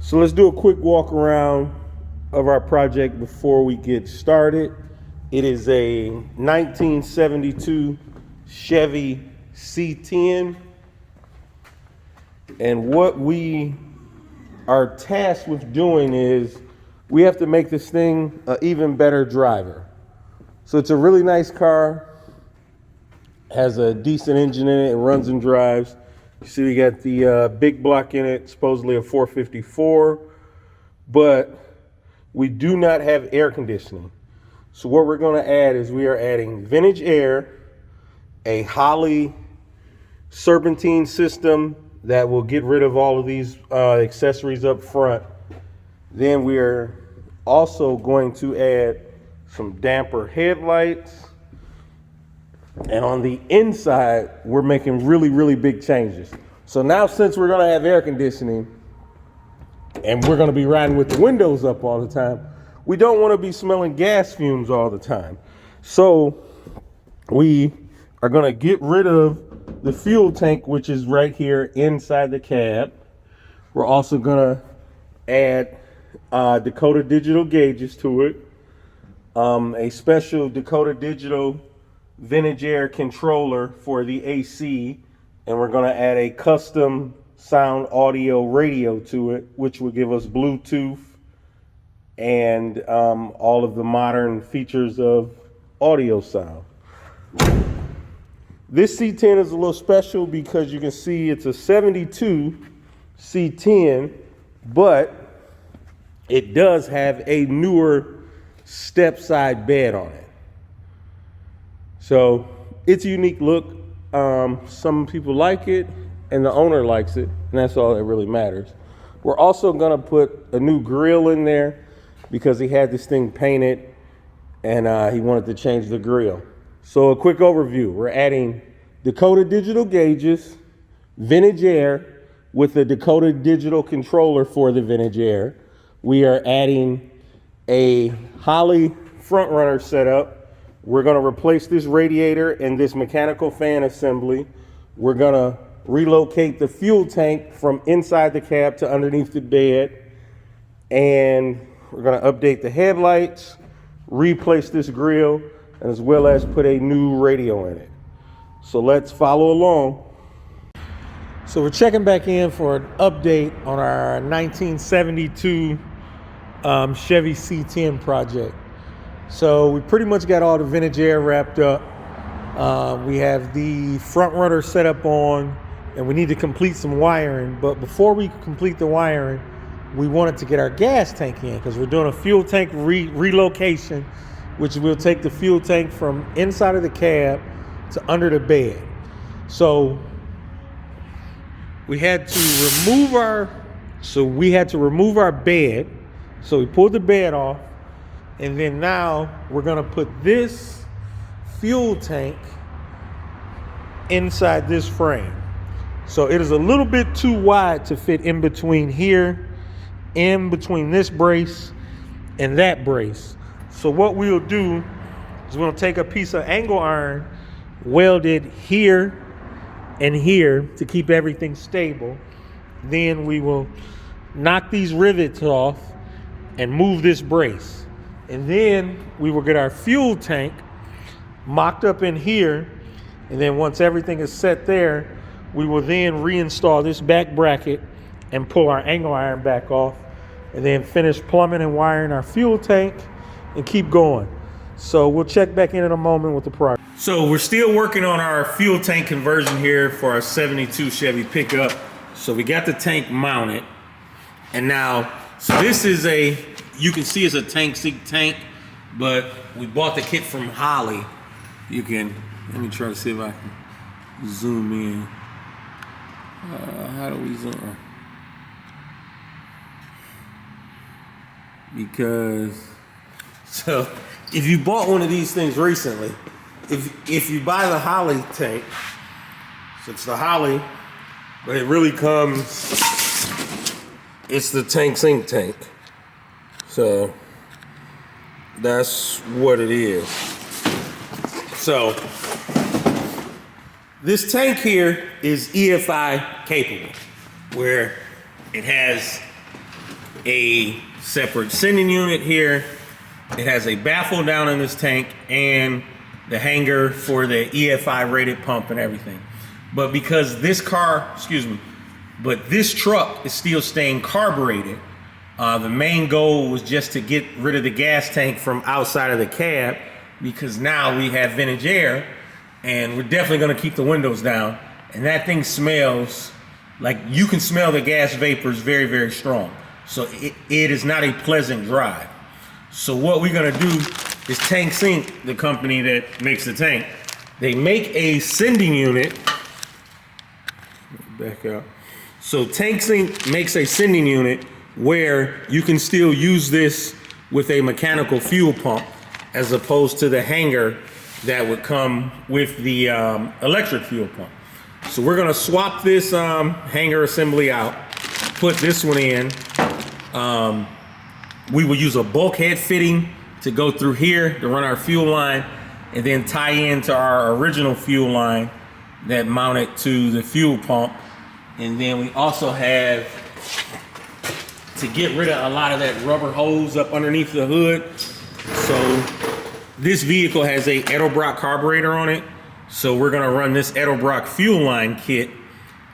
So let's do a quick walk around of our project before we get started. It is a 1972 Chevy C10. And what we are tasked with doing is we have to make this thing an even better driver. So it's a really nice car, has a decent engine in it, it runs and drives. You see we got the big block in it, supposedly a 454, but we do not have air conditioning. So what we're gonna add is we are adding vintage air, a Holley serpentine system that will get rid of all of these accessories up front. Then we are also going to add some damper headlights. And on the inside, we're making really big changes. So now since we're gonna have air conditioning and we're gonna be riding with the windows up all the time, we don't wanna be smelling gas fumes all the time. So we are gonna get rid of the fuel tank, which is right here inside the cab. We're also gonna add Dakota digital gauges to it, a special Dakota digital vintage air controller for the AC, and we're going to add a custom sound audio radio to it, which will give us Bluetooth and all of the modern features of audio sound. This C10 is a little special because you can see it's a 72 C10, but it does have a newer step side bed on it. So it's a unique look. Some people like it and the owner likes it, and that's all that really matters. We're also gonna put a new grill in there because he had this thing painted and he wanted to change the grill. So a quick overview, we're adding Dakota digital gauges, vintage air with a Dakota digital controller for the vintage air. We are adding a Holley front runner setup. We're gonna replace this radiator and this mechanical fan assembly. We're gonna relocate the fuel tank from inside the cab to underneath the bed. And we're gonna update the headlights, replace this grille, and as well as put a new radio in it. So let's follow along. So we're checking back in for an update on our 1972 Chevy C10 project. So we pretty much got all the vintage air wrapped up. We have the front runner set up on, and we need to complete some wiring. But before we complete the wiring, we wanted to get our gas tank in because we're doing a fuel tank relocation, which will take the fuel tank from inside of the cab to under the bed. So we had to remove our bed. So we pulled the bed off. And then now we're gonna put this fuel tank inside this frame. So it is a little bit too wide to fit in between here, in between this brace and that brace. So what we'll do is we'll take a piece of angle iron, weld it here and here to keep everything stable. Then we will knock these rivets off and move this brace. And then we will get our fuel tank mocked up in here. And then once everything is set there, we will then reinstall this back bracket and pull our angle iron back off, and then finish plumbing and wiring our fuel tank and keep going. So we'll check back in a moment with the progress. So we're still working on our fuel tank conversion here for our 72 Chevy pickup. So we got the tank mounted. And now, so this is you can see it's a tank seat tank, but we bought the kit from Holley. Let me try to see if I can zoom in. How do we zoom? Because, so if you bought one of these things recently, if you buy the Holley tank, so it's the Holley, but it really comes, it's the tank sink tank. So that's what it is. So this tank here is EFI capable, where it has a separate sending unit here. It has a baffle down in this tank and the hanger for the EFI rated pump and everything. But because this truck is still staying carbureted, the main goal was just to get rid of the gas tank from outside of the cab, because now we have vintage air, and we're definitely gonna keep the windows down. And that thing smells like, you can smell the gas vapors very, very strong. So it is not a pleasant drive. So what we're gonna do is Tank Sync, the company that makes the tank, they make a sending unit. Back up. So Tank Sync makes a sending unit where you can still use this with a mechanical fuel pump, as opposed to the hanger that would come with the electric fuel pump. So we're gonna swap this hanger assembly out, put this one in. We will use a bulkhead fitting to go through here to run our fuel line, and then tie into our original fuel line that mounted to the fuel pump. And then we also have to get rid of a lot of that rubber hose up underneath the hood. So this vehicle has a Edelbrock carburetor on it. So we're gonna run this Edelbrock fuel line kit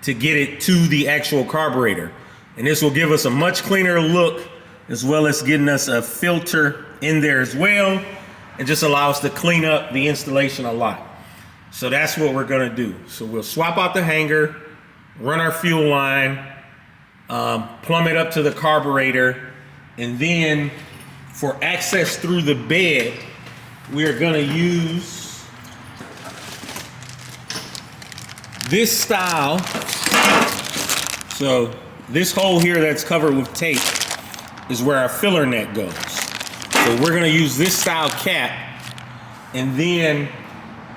to get it to the actual carburetor. And this will give us a much cleaner look, as well as getting us a filter in there as well. And just allow us to clean up the installation a lot. So that's what we're gonna do. So we'll swap out the hanger, run our fuel line, plumb it up to the carburetor, and then for access through the bed, we are gonna use this style. So this hole here that's covered with tape is where our filler net goes. So we're gonna use this style cap, and then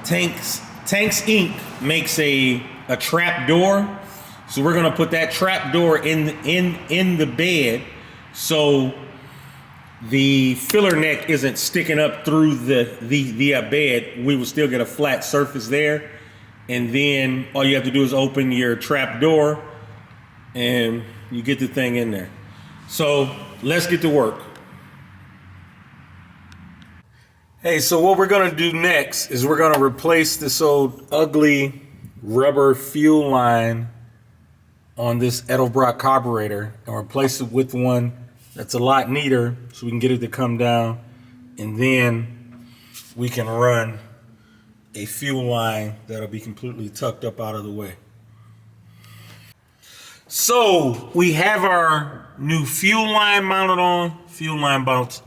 Tanks Inc. makes a trap door. So we're gonna put that trap door in the bed, so the filler neck isn't sticking up through the bed. We will still get a flat surface there, and then all you have to do is open your trap door, and you get the thing in there. So let's get to work. Hey, so what we're gonna do next is we're gonna replace this old ugly rubber fuel line on this Edelbrock carburetor and replace it with one that's a lot neater, so we can get it to come down, and then we can run a fuel line that'll be completely tucked up out of the way. So we have our new fuel line mounted on, fuel line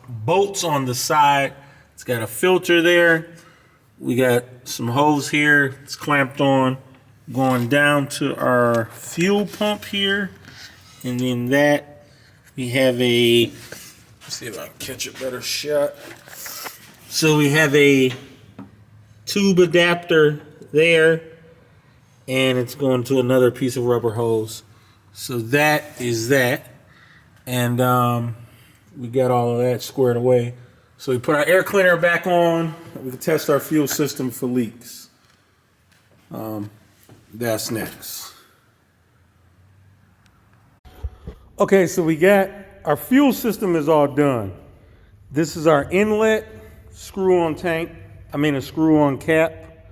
bolts on the side. It's got a filter there. We got some hose here, it's clamped on, going down to our fuel pump here. And then that, we have a, let's see if I can catch a better shot. So we have a tube adapter there, and it's going to another piece of rubber hose. So that is that. And we got all of that squared away. So we put our air cleaner back on. We can test our fuel system for leaks. That's next. Okay, so we got our fuel system is all done. This is our inlet screw-on tank. A screw-on cap.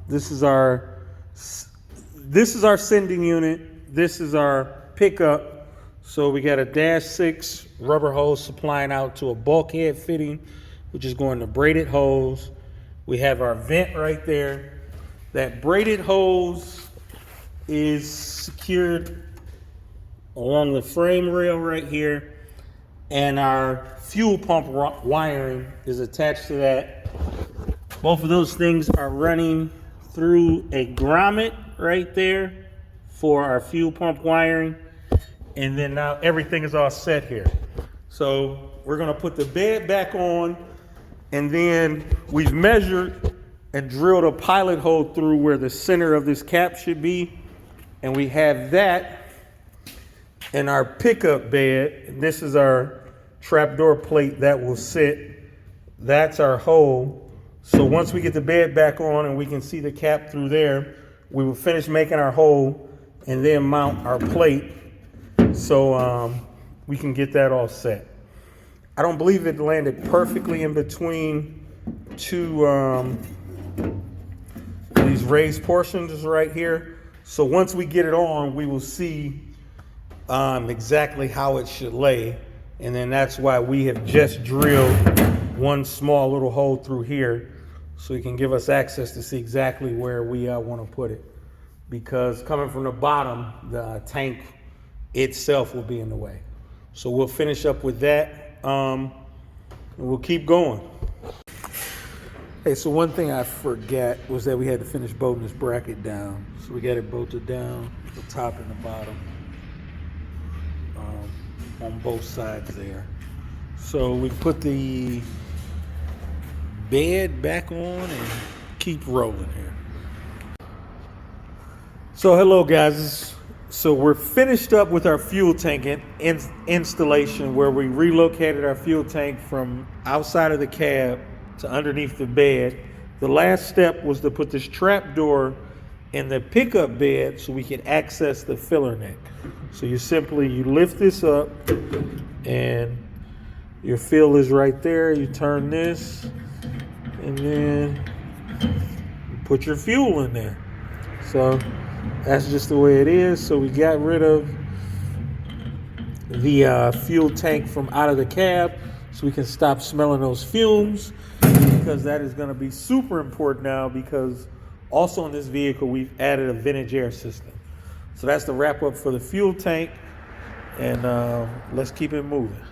This is our sending unit. This is our pickup. So we got a -6 rubber hose supplying out to a bulkhead fitting, which is going to braided hose. We have our vent right there. That braided hose is secured along the frame rail right here, and our fuel pump wiring is attached to that. Both of those things are running through a grommet right there for our fuel pump wiring. And then now everything is all set here. So we're gonna put the bed back on, and then we've measured and drilled a pilot hole through where the center of this cap should be. And we have that in our pickup bed. And this is our trapdoor plate that will sit. That's our hole. So once we get the bed back on and we can see the cap through there, we will finish making our hole and then mount our plate. So we can get that all set. I don't believe it landed perfectly in between two these raised portions right here. So once we get it on, we will see exactly how it should lay. And then that's why we have just drilled one small little hole through here so it can give us access to see exactly where we want to put it. Because coming from the bottom, the tank itself will be in the way. So we'll finish up with that. And we'll keep going. Hey, so one thing I forgot was that we had to finish bolting this bracket down. So we got it bolted down, the top and the bottom, on both sides there. So we put the bed back on and keep rolling here. So hello guys. So we're finished up with our fuel tank installation, where we relocated our fuel tank from outside of the cab to underneath the bed. The last step was to put this trap door in the pickup bed so we can access the filler neck. So you lift this up and your fill is right there. You turn this and then you put your fuel in there. So that's just the way it is. So we got rid of the fuel tank from out of the cab so we can stop smelling those fumes, because that is going to be super important now, because also in this vehicle we've added a vintage air system. So that's the wrap up for the fuel tank, and let's keep it moving.